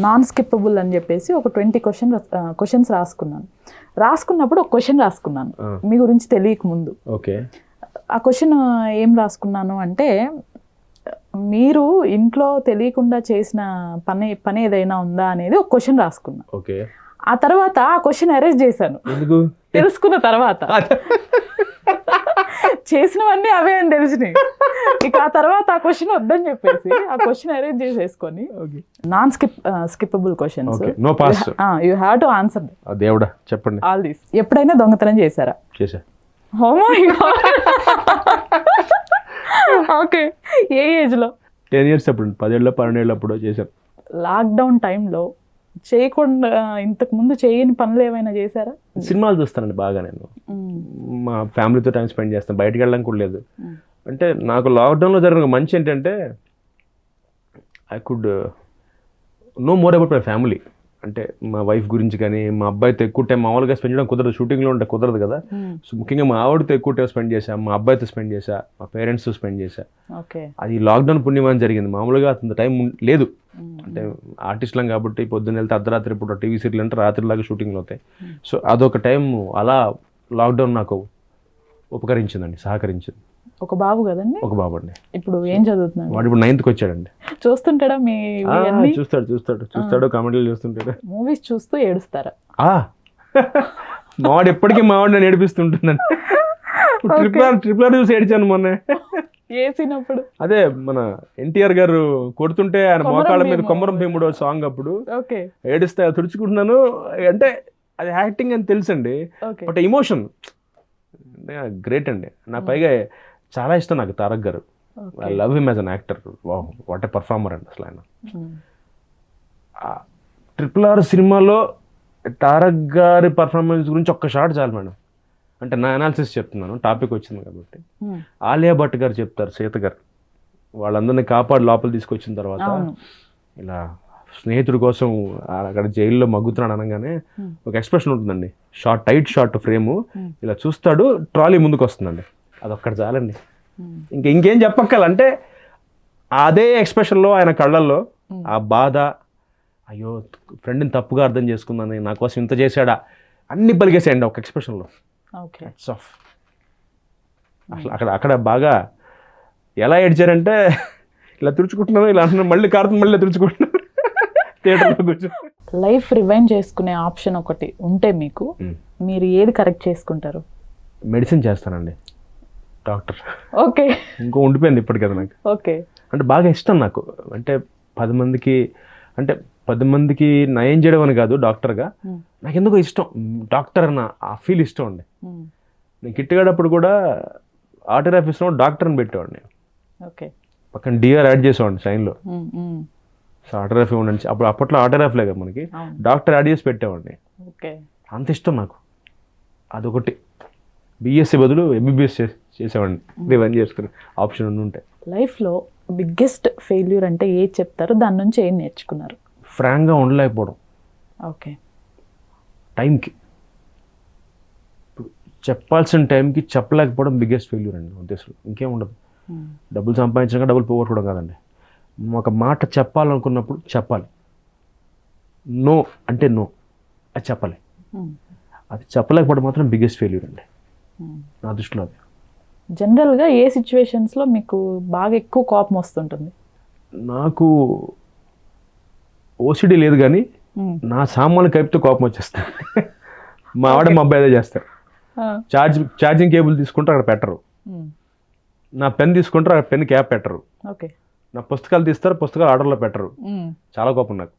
Non skippable అని చెప్పేసి ఒక 20 క్వశ్చన్స్ రాసుకున్నప్పుడు ఒక క్వశ్చన్ రాసుకున్నాను మీ గురించి తెలియక ముందు. ఓకే. ఆ క్వశ్చన్ ఏం రాసుకున్నాను అంటే, మీరు ఇంట్లో తెలియకుండా చేసిన పని ఏదైనా ఉందా అనేది ఒక క్వశ్చన్ రాసుకున్నా. ఓకే. ఆ తర్వాత ఆ క్వశ్చన్ అరేంజ్ చేశాను. ఎందుకు? తెలుసుకున్న తర్వాత చేసినవన్నీ అవే అని తెలిసినాయి. ఇక ఆ తర్వాత ఆ క్వశ్చన్ వద్దని చెప్పేసి ఆ క్వశ్చన్ అరేంజ్ చేసేసుకొని non skippable questions, no pass, you have to answer. దేవుడా చెప్పండి. All these. ఎప్పుడైనా దొంగతనం చేశారా? చేశా. Oh my God. ఓకే. ఏ ఏజ్ లో? 10 years అప్పుడు, 10 ఏళ్ళ 12 ఏళ్ళ అప్పుడు చేశాను. లాక్డౌన్ టైంలో చేయకుండా ఇంతకు ముందు చేయని పనులు ఏమైనా చేశారా? సినిమాలు చూస్తానండి బాగా. నేను మా ఫ్యామిలీతో టైం స్పెండ్ చేస్తాను, బయటకు వెళ్ళడానికి కూడా లేదు. అంటే నాకు లాక్డౌన్లో జరిగిన మంచి ఏంటంటే I could know more about my family. అంటే మా వైఫ్ గురించి కానీ, మా అబ్బాయితో ఎక్కువ టైం మామూలుగా స్పెండ్ చేయడం కుదరదు, షూటింగ్లో ఉంటే కుదరదు కదా. సో ముఖ్యంగా మా ఆవిడతో ఎక్కువ టైం స్పెండ్ చేశా, మా అబ్బాయితో స్పెండ్ చేశా, మా పేరెంట్స్తో స్పెండ్ చేశా. అది లాక్డౌన్ పుణ్యమని జరిగింది. మామూలుగా అంత టైం లేదు. అంటే ఆర్టిస్టులం కాబట్టి పొద్దున్న వెళ్తే అర్ధరాత్రి, ఇప్పుడు టీవీ సీరియల్ అంటే రాత్రిలాగా షూటింగ్లు అవుతాయి. సో అదొక టైం అలా లాక్డౌన్ నాకు ఉపకరించిందండి, సహకరించింది. ఒక బాబు కదండి? ఒక బాబు అండి. ఇప్పుడు ఏం చదువుతున్నాడు? వాడు ఇప్పుడు 9th వచ్చాడండి. చూస్తుంటాడా మీ? చూస్తాడు కామెడీలు చూస్తుంటాడు. మూవీస్ చూస్తూ ఏడుస్తారా? మావాడు ఎప్పటికీ మావాడు నేను ఏడిపిస్తుంటానండి. ట్రిపుల్ ఆర్ చూసి ఏడిచాను మొన్న. ఏసినప్పుడు అదే మన ఎన్టీఆర్ గారు కొడుతుంటే ఆయన మోకాళ్ళ మీద కొమ్మరం భీముడు సాంగ్ అప్పుడు ఏడిస్తే తుడుచుకుంటున్నాను. అంటే అది యాక్టింగ్ అని తెలుసండి, బట్ ఎమోషన్ గ్రేట్ అండి. నా పైగా చాలా ఇష్టం నాకు తారక్ గారు. I love him as an actor. What a performer అండి అసలు ఆయన. RRR సినిమాలో తారక్ గారి పర్ఫార్మెన్స్ గురించి ఒక్క షాట్ చాలు మేడం. అంటే నా అనాలిసిస్ చెప్తున్నాను, టాపిక్ వచ్చింది కాబట్టి. ఆలియా భట్ గారు చెప్తారు, సీత గారు వాళ్ళందరినీ కాపాడు లోపల తీసుకొచ్చిన తర్వాత ఇలా స్నేహితుడి కోసం అక్కడ జైల్లో మగ్గుతున్నాడు అనగానే ఒక ఎక్స్ప్రెషన్ ఉంటుందండి, టైట్ షార్ట్ ఫ్రేము, ఇలా చూస్తాడు, ట్రాలీ ముందుకు వస్తుందండి. అదొక్కటి చాలండి, ఇంకేం చెప్పక్కలంటే అదే ఎక్స్ప్రెషన్లో ఆయన కళ్ళల్లో ఆ బాధ, అయ్యో ఫ్రెండ్ని తప్పుగా అర్థం చేసుకున్నాను, నా కోసం ఇంత చేశాడా, అన్ని పలిగేసాయండి ఒక ఎక్స్ప్రెషన్లో. అసలు అక్కడ బాగా ఎలా ఏడ్చారంటే ఇలా తుడుచుకుంటున్నాను, ఇలా అంటున్నాను, మళ్ళీ కారుతుంది, మళ్ళీ తుడుచుకుంటున్నాను. థియేటర్లో కూర్చొని లైఫ్ రివైండ్ చేసుకునే ఆప్షన్ ఒకటి ఉంటే మీకు, మీరు ఏది కరెక్ట్ చేసుకుంటారు? మెడిసిన్ చేస్తానండి, డాక్టర్. ఓకే. ఇంకో ఉండిపోయింది ఇప్పటికి కదా నాకు. ఓకే. అంటే బాగా ఇష్టం నాకు. అంటే 10 మందికి నయం చేయడం అని కాదు, డాక్టర్గా నాకు ఎందుకో ఇష్టం. డాక్టర్ అన్న ఆ ఫీల్ ఇష్టం అండి. నేను కిట్టుగాడప్పుడు కూడా ఆర్డర్ ఆఫీస్లో డాక్టర్ అని పెట్టేవాడిని. ఓకే. పక్కన డిఆర్ యాడ్ చేసేవాడిని సైన్లో. సో ఆర్డర్ ఆఫ్ ఉండండి, అప్పట్లో ఆర్డర్ ఆఫ్ లేక మనకి, డాక్టర్ యాడ్ చేసి పెట్టేవాడిని. అంత ఇష్టం నాకు. అదొకటి. బిఎస్సి బదులు ఎంబీబీఎస్ చేసేవాడిని, రివైండ్ చేసుకుని ఆప్షన్ ఉంటే. లైఫ్లో బిగ్గెస్ట్ ఫెయిల్యూర్ అంటే ఏది చెప్తారు? దాని నుంచి ఏం నేర్చుకున్నారు? ఫ్రాంక్గా ఉండలేకపోవడం. ఓకే. టైంకి చెప్పాల్సిన టైంకి చెప్పలేకపోవడం బిగ్గెస్ట్ ఫెయిల్యూర్ అండి ఉద్దేశంలో. ఇంకేం ఉండదు. డబ్బులు సంపాదించగా డబ్బులు పోగొట్టుకోవడం కాదండి. ఒక మాట చెప్పాలనుకున్నప్పుడు చెప్పాలి. నో అంటే నో, అది చెప్పాలి. అది చెప్పలేకపోవడం మాత్రం బిగ్గెస్ట్ ఫెయిల్యూర్ అండి నా దృష్టిలో. అది జనరల్గా ఏ సిచ్యువేషన్స్లో మీకు బాగా ఎక్కువ కోపం వస్తుంటుంది? నాకు ఓసిడీ లేదు కానీ నా సామాన్లు కలిపితే కోపం వచ్చేస్తాను. మా ఆవిడ మా అబ్బాయి అదే చేస్తారు. ఛార్జింగ్ కేబుల్ తీసుకుంటారు, అక్కడ పెట్టరు. నా పెన్ తీసుకుంటారు, అక్కడ పెన్ క్యాప్ పెట్టరు. నా పుస్తకాలు తీస్తారు, పుస్తకాలు ఆర్డర్లో పెట్టరు. చాలా కోపం నాకు.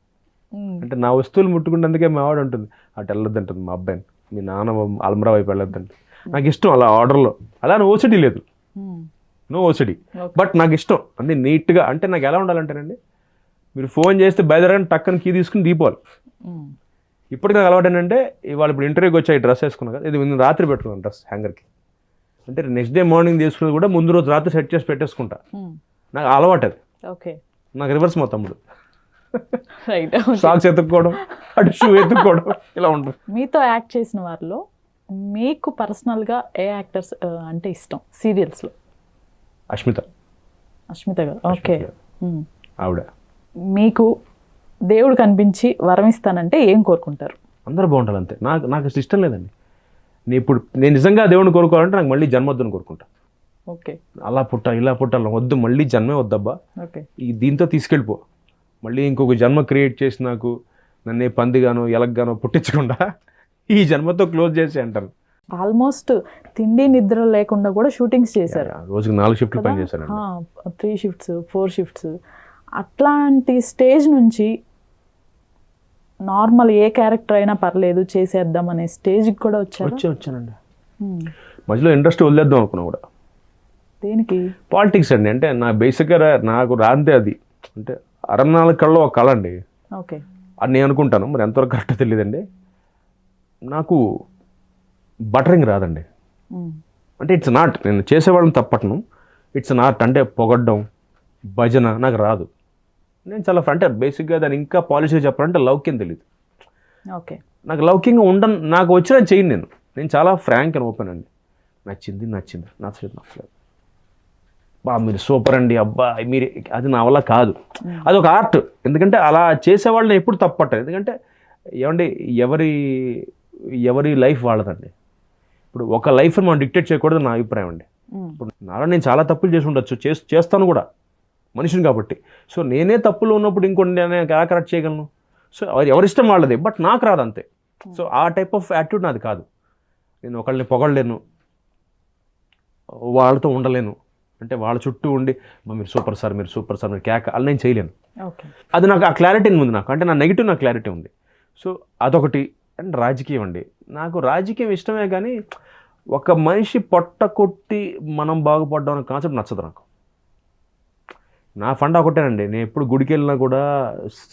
అంటే నా వస్తువులు ముట్టుకుంటే మా ఆవిడ ఉంటుంది, అటు వెళ్ళొద్దంటుంది మా అబ్బాయిని, మీ నాన్న అల్మరా వైపు వెళ్ళొద్దంటే. నాకు ఇష్టం అలా ఆర్డర్లో. అలా ఓసిడీ లేదు, నో ఓసిడీ, బట్ నాకు ఇష్టం అన్నీ నీట్గా. అంటే నాకు ఎలా ఉండాలంటేనండి, మీరు ఫోన్ చేస్తే బయలుదేరని టక్కని కీ తీసుకుని దీపాలి. ఇప్పటికి నాకు అలవాటు ఏంటంటే, ఇవాళ ఇప్పుడు ఇంటర్వ్యూకి వచ్చి డ్రెస్ వేసుకున్నా కదా, ఇది నేను రాత్రి పెట్టుకున్నాను డ్రెస్ హ్యాంగర్కి. అంటే నెక్స్ట్ డే మార్నింగ్ తీసుకున్నది కూడా ముందు రోజు రాత్రి సెట్ చేసి పెట్టేసుకుంటా. నాకు అలవాటు అది. నాకు రివర్స్ మా తమ్ముడు. సాక్స్ ఎత్తుక్కోవడం, అటు షూ ఎత్తుక్కోవడం, ఇలా ఉంటుంది. మీతో యాక్ట్ చేసిన వారిలో మీకు పర్సనల్గా ఏ యాక్టర్స్ అంటే ఇష్టం సీరియల్స్లో? అష్మిత గారు. ఓకే. ఆవిడ. మీకు దేవుడు కనిపించి వరం ఇస్తానంటే ఏం కోరుకుంటారు? అందరూ బాగుంటారు అంతే. నాకు అసలు ఇష్టం లేదండి. నేను నిజంగా దేవుడిని కోరుకోవాలంటే నాకు మళ్ళీ జన్మొద్దని కోరుకుంటా. ఓకే, అలా పుట్టా ఇలా పుట్టాలి వద్దు, మళ్ళీ జన్మే వద్దబ్బా, ఓకే, దీంతో తీసుకెళ్ళిపో, మళ్ళీ ఇంకొక జన్మ క్రియేట్ చేసి నాకు నన్నే పందిగానో ఎలగ్గానో పుట్టించకుండా ఈ జన్మతో క్లోజ్ చేసి అంటారు. ఆల్మోస్ట్ తిండి నిద్ర లేకుండా కూడా షూటింగ్స్ చేశారు. రోజుకి 4 షిఫ్ట్లు పని చేశాను. 3 షిఫ్ట్స్ 4 షిఫ్ట్స్. అట్లాంటి స్టేజ్ నుంచి నార్మల్ ఏ క్యారెక్టర్ అయినా పర్లేదు చేసేద్దాం అనే స్టేజ్కి కూడా వచ్చానండి. మధ్యలో ఇండస్ట్రీ వదిలేద్దాం అనుకున్నా కూడా. దేనికి? పాలిటిక్స్ అండి. అంటే నా బేసిక్గా నాకు రాందే అది. అంటే 64 కళ్ళలో ఒక కళ అండి. ఓకే, అది నేను అనుకుంటాను, మరి ఎంతవరకు కరెక్ట్ తెలియదండి. నాకు బటరింగ్ రాదండి. అంటే ఇట్స్ నాట్, నేను చేసేవాళ్ళని తప్పటను, ఇట్స్ నాట్. అంటే పొగడ్డం భజన నాకు రాదు. నేను చాలా అంటే బేసిక్గా దాన్ని ఇంకా పాలిష్గా చెప్పాలంటే లౌక్యం తెలియదు. ఓకే, నాకు లౌక్యంగా నాకు వచ్చిన చేయను. నేను చాలా ఫ్రాంక్ అండ్ ఓపెన్ అండి. నచ్చింది నచ్చలేదు మీరు సూపర్ అండి, అబ్బా మీరు, అది నా వల్ల కాదు. అది ఒక ఆర్ట్. ఎందుకంటే అలా చేసేవాళ్ళని ఎప్పుడు తప్పట్టదు. ఎందుకంటే ఏమండి, ఎవరి లైఫ్ వాళ్ళదండి. ఇప్పుడు ఒక లైఫ్ని మనం డిక్టేట్ చేయకూడదు నా అభిప్రాయం అండి. ఇప్పుడు నాలో నేను చాలా తప్పులు చేసి ఉండొచ్చు, చేస్తాను కూడా, మనిషిని కాబట్టి. సో నేనే తప్పులు ఉన్నప్పుడు ఇంకొన్ని నేను ఎలా కరెక్ట్ చేయగలను? సో ఎవరిష్టం వాళ్ళది, బట్ నాకు రాదు అంతే. సో ఆ టైప్ ఆఫ్ యాటిట్యూడ్ నాది కాదు. నేను ఒకళ్ళని పొగడలేను, వాళ్ళతో ఉండలేను. అంటే వాళ్ళ చుట్టూ ఉండి మీరు సూపర్ సార్ మీరు కేక అలా నేను చేయలేను. అది నాకు ఆ క్లారిటీ ఉంది. నాకు అంటే నా నెగిటివ్ నాకు క్లారిటీ ఉంది. సో అదొకటి. అండ్ రాజకీయం అండి, నాకు రాజకీయం ఇష్టమే, కానీ ఒక మనిషి పొట్ట కొట్టి మనం బాగుపడ్డాం అనే కాన్సెప్ట్ నచ్చదు నాకు. నా ఫండ్ ఒకటేనండి. నేను ఎప్పుడు గుడికి వెళ్ళినా కూడా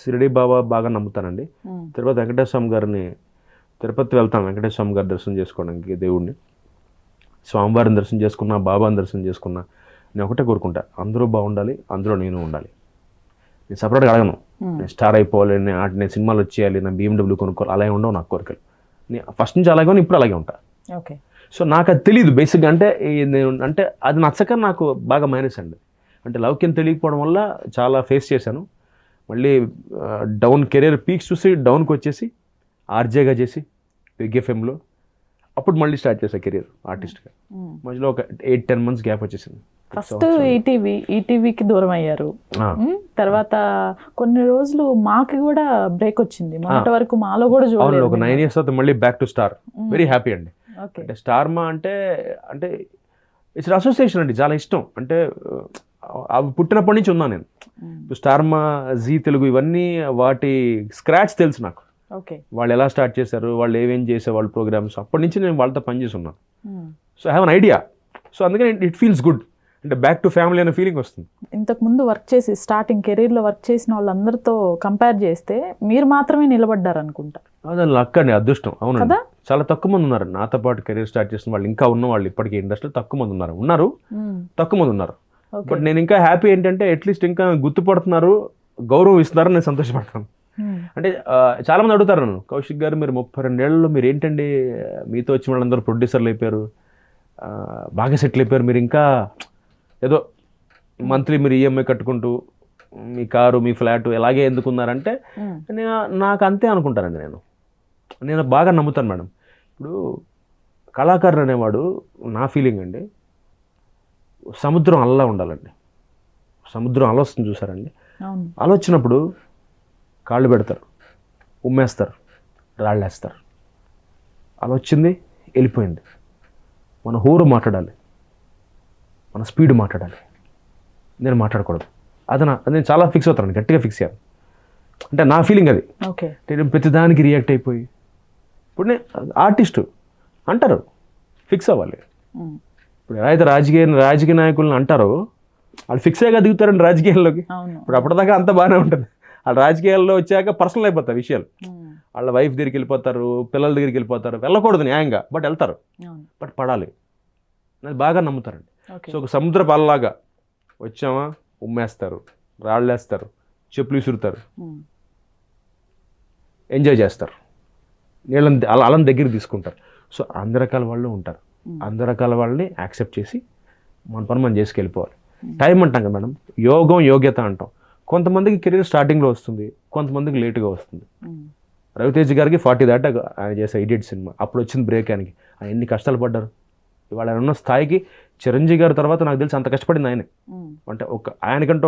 షిరిడి బాబా బాగా నమ్ముతానండి. తిరుపతి వెంకటేశ్వర స్వామి గారిని, తిరుపతి వెళ్తాం వెంకటేశ్వర స్వామి గారి దర్శనం చేసుకోవడానికి, దేవుడిని స్వామివారిని దర్శనం చేసుకున్నా, బాబాని దర్శనం చేసుకున్నా, నేను ఒకటే కోరుకుంటా, అందరూ బాగుండాలి, అందులో నేను ఉండాలి. నేను సపరేట్గా అడగను, నేను స్టార్ అయిపోవాలి, నేను సినిమాలు వచ్చేయాలి, నా BMW కొనుక్కోవాలి, అలాగే ఉండవు నాకు కోరికలు. నేను ఫస్ట్ నుంచి అలాగే ఇప్పుడు అలాగే ఉంటా. ఓకే. సో నాకు అది తెలియదు బేసిక్గా. అంటే అది నచ్చక నాకు బాగా మైనస్ అండి. అంటే లౌక్యం తెలియకపోవడం వల్ల చాలా ఫేస్ చేశాను. మళ్ళీ డౌన్ కెరీర్ పీక్స్ చూసి డౌన్కి వచ్చేసి ఆర్జేగా చేసి బిగ్ FMలో అప్పుడు మళ్ళీ స్టార్ట్ చేశాను కెరీర్ ఆర్టిస్ట్గా. మధ్యలో ఒక 8-10 months గ్యాప్ వచ్చేసింది. ఫస్ట్ ఈటీవీకి దూరం అయ్యారు. తర్వాత కొన్ని రోజులు మాకి కూడా బ్రేక్ వచ్చింది. మొదటి వరకు మాలో కూడా చూడలేదు. ఒక 9 years తర్వాత మళ్ళీ back to star. Very happy అండి. అంటే స్టార్ మా అంటే ఇట్స్ అసోసియేషన్ అండి, చాలా ఇష్టం. అంటే అవి పుట్టినప్పటి నుంచి ఉన్నాను నేను. స్టార్ మా, జీ తెలుగు, ఇవన్నీ వాటి స్క్రాచ్ తెలుసు నాకు. వాళ్ళు ఎలా స్టార్ట్ చేశారు, వాళ్ళు ఏమేం చేసేవాళ్ళు ప్రోగ్రామ్స్, అప్పటి నుంచి నేను వాళ్ళతో పనిచేసి ఉన్నాను. So I have an idea. So అందుకని ఇట్ ఫీల్స్ గుడ్. అంటే బ్యాక్ టు ఫ్యామిలీ అనే ఫీలింగ్ వస్తుంది. ఇంతకుముందు వర్క్ చేసి స్టార్టింగ్ కెరీర్లో వర్క్ చేసిన వాళ్ళందరితో కంపేర్ చేస్తే మీరు మాత్రమే నిలబడ్డారు అనుకుంటా. అదే లక్ అండి, అదృష్టం. అవునండి, చాలా తక్కువ మంది ఉన్నారు నాతో పాటు కెరీర్ స్టార్ట్ చేసిన వాళ్ళు. ఇంకా ఉన్న వాళ్ళు ఇప్పటికీ ఇండస్ట్రీలో తక్కువ మంది ఉన్నారు. తక్కువ మంది ఉన్నారు. బట్ నేను ఇంకా హ్యాపీ ఏంటంటే అట్లీస్ట్ ఇంకా గుర్తుపడుతున్నారు, గౌరవం ఇస్తున్నారని నేను సంతోషపడతాను. అంటే చాలా మంది అడుగుతారు నన్ను, కౌశిక్ గారు మీరు 32 ఏళ్లలో మీరు ఏంటండి, మీతో వచ్చిన వాళ్ళందరూ ప్రొడ్యూసర్లు అయిపోయారు, బాగా సెటిల్ అయిపోయారు, మీరు ఇంకా ఏదో మంత్లీ మీరు EMI కట్టుకుంటూ మీ కారు మీ ఫ్లాట్ ఎలాగే ఎందుకున్నారంటే నాకు అంతే అనుకుంటానండి. నేను బాగా నమ్ముతాను మేడం. ఇప్పుడు కళాకారుడు అనేవాడు, నా ఫీలింగ్ అండి, సముద్రం అలా ఉండాలండి. సముద్రం అల వస్తుంది చూసారండి, అల వచ్చినప్పుడు కాళ్ళు పెడతారు, ఉమ్మేస్తారు, రాళ్ళేస్తారు. అలా వచ్చింది, వెళ్ళిపోయింది. మన హోరు మాట్లాడాలి, మన స్పీడ్ మాట్లాడాలి, నేను మాట్లాడకూడదు. నేను చాలా ఫిక్స్ అవుతాను, గట్టిగా ఫిక్స్ అయ్యాను. అంటే నా ఫీలింగ్ అది. నేను ప్రతిదానికి రియాక్ట్ అయిపోయి, ఇప్పుడు నేను ఆర్టిస్టు అంటారు, ఫిక్స్ అవ్వాలి. ఇప్పుడు ఎవరైతే రాజకీయ నాయకులను అంటారో వాళ్ళు ఫిక్స్ అయ్యాక దిగుతారండి రాజకీయాల్లోకి. ఇప్పుడు అప్పటిదాకా అంత బాగానే ఉంటుంది. వాళ్ళు రాజకీయాల్లో వచ్చాక పర్సనల్ అయిపోతాయి విషయాలు. వాళ్ళ వైఫ్ దగ్గరికి వెళ్ళిపోతారు, పిల్లల దగ్గరికి వెళ్ళిపోతారు. వెళ్ళకూడదు న్యాయంగా, బట్ వెళ్తారు, బట్ పడాలి. అది బాగా నమ్ముతారండి. సో ఒక సముద్రపు అలలాగా వచ్చామా ఉమ్మేస్తారు, రాళ్ళేస్తారు, చెప్పులు విసురుతారు, ఎంజాయ్ చేస్తారు, నీళ్ళని అలం దగ్గర తీసుకుంటారు. సో అన్ని రకాల వాళ్ళు ఉంటారు. అన్ని రకాల వాళ్ళని యాక్సెప్ట్ చేసి మన పని మనం చేసుకెళ్ళిపోవాలి. టైం అంటాం కదా మేడం, యోగం యోగ్యత అంటాం. కొంతమందికి కెరీర్ స్టార్టింగ్లో వస్తుంది, కొంతమందికి లేటుగా వస్తుంది. రవితేజ్ గారికి 40 దాటా ఆయన చేసే ఇడియట్ సినిమా, అప్పుడు వచ్చింది బ్రేక్ ఆయనకి. ఆయన ఎన్ని కష్టాలు పడ్డారు. ఇవాళ ఆయన ఉన్న స్థాయికి చిరంజీవి గారి తర్వాత నాకు తెలిసి అంత కష్టపడింది ఆయనే. అంటే ఆయనకంటే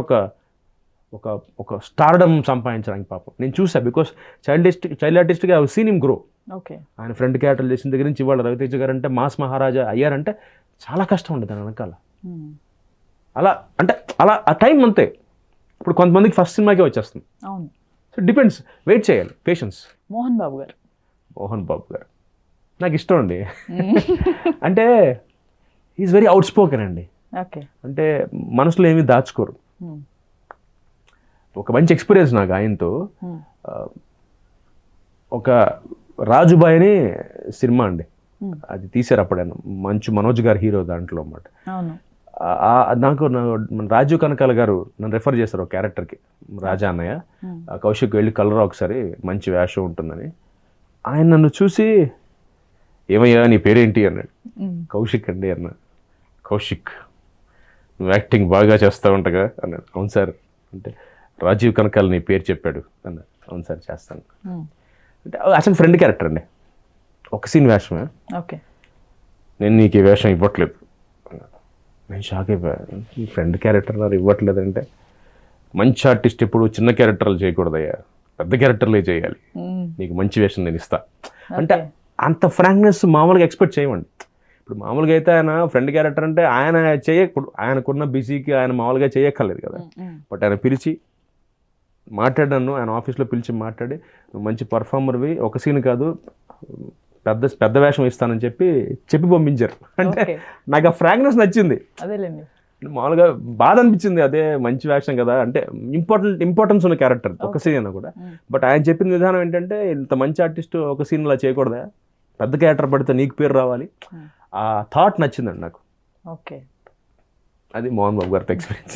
ఒక స్టార్డమ్ సంపాదించడానికి పాపం నేను చూసా. బికాస్ చైల్డ్ ఆర్టిస్ట్గా ఐ సీన్ హిమ్ గ్రో. ఆయన ఫ్రెండ్ క్యారెక్టర్ చేసిన దగ్గర నుంచి ఇవాళ రవితేజ గారు అంటే మాస్ మహారాజా అయ్యారంటే చాలా కష్టం ఉంది దాని వెనకాల. అలా ఆ టైం అంతే. ఇప్పుడు కొంతమందికి ఫస్ట్ సినిమాకే వచ్చేస్తుంది. సో డిపెండ్స్, వెయిట్ చేయాలి, పేషెన్స్. మోహన్ బాబు గారు నాకు ఇష్టం అండి. అంటే ఈజ్ వెరీ అవుట్ స్పోకెన్ అండి. అంటే మనసులో ఏమీ దాచుకోరు. ఒక మంచి ఎక్స్పీరియన్స్ నాకు ఆయనతో. ఒక రాజుబాయ్ అని సినిమా అండి, అది తీశారు అప్పుడైనా, మంచు మనోజ్ గారు హీరో దాంట్లో అన్నమాట. నాకు రాజీవ్ కనకాల గారు నన్ను రెఫర్ చేశారు ఒక క్యారెక్టర్కి, రాజా అన్నయ్య కౌశిక్ వెళ్ళి కలరా ఒకసారి, మంచి వేషం ఉంటుందని. ఆయన నన్ను చూసి ఏమయ్యా నీ పేరేంటి అన్నాడు. కౌశిక్ అండి అన్న. కౌశిక్ నువ్వు యాక్టింగ్ బాగా చేస్తూ ఉంటాగా అన్నాడు. అవును సార్ అంటే, రాజీవ్ కనకాల నీ పేరు చెప్పాడు అన్నాడు. అవును సార్ చేస్తాను అంటే. అసలు ఫ్రెండ్ క్యారెక్టర్ అండి, ఒక సీన్ వేషమే. నేను నీకు ఈ వేషం ఇవ్వట్లేదు. నేను షాక్ అయిపోయాను. ఈ ఫ్రెండ్ క్యారెక్టర్ నాకు ఇవ్వట్లేదంటే, మంచి ఆర్టిస్ట్ ఎప్పుడు చిన్న క్యారెక్టర్లు చేయకూడదయ్యా, పెద్ద క్యారెక్టర్లే చేయాలి, నీకు మంచి వేషం నేను ఇస్తా అంటే. అంత ఫ్రాంక్నెస్ మామూలుగా ఎక్స్పెక్ట్ చేయమండి. ఇప్పుడు మామూలుగా అయితే ఆయన ఫ్రెండ్ క్యారెక్టర్ అంటే ఆయన చేయకూడదు, ఆయనకున్న బిజీకి ఆయన మామూలుగా చేయక్కర్లేదు కదా. బట్ ఆయన పిలిచి మాట్లాడాను, ఆయన ఆఫీస్లో పిలిచి మాట్లాడి, నువ్వు మంచి పర్ఫార్మర్వి, ఒక సీన్ కాదు పెద్ద వేషం ఇస్తానని చెప్పి పంపించారు. అంటే నాకు ఆ ఫ్రాంక్నెస్ నచ్చింది. మామూలుగా బాధ అనిపించింది, అదే మంచి వేషం కదా అంటే, ఇంపార్టెన్స్ ఉన్న క్యారెక్టర్ ఒక సీన్ అయినా కూడా. బట్ ఆయన చెప్పిన విధానం ఏంటంటే, ఇంత మంచి ఆర్టిస్ట్ ఒక సీన్ అలా చేయకూడదా, పెద్ద క్యారెక్టర్ పడితే నీకు పేరు రావాలి. ఆ థాట్ నచ్చిందండి నాకు. అది మోహన్ బాబు గారితో ఎక్స్పీరియన్స్.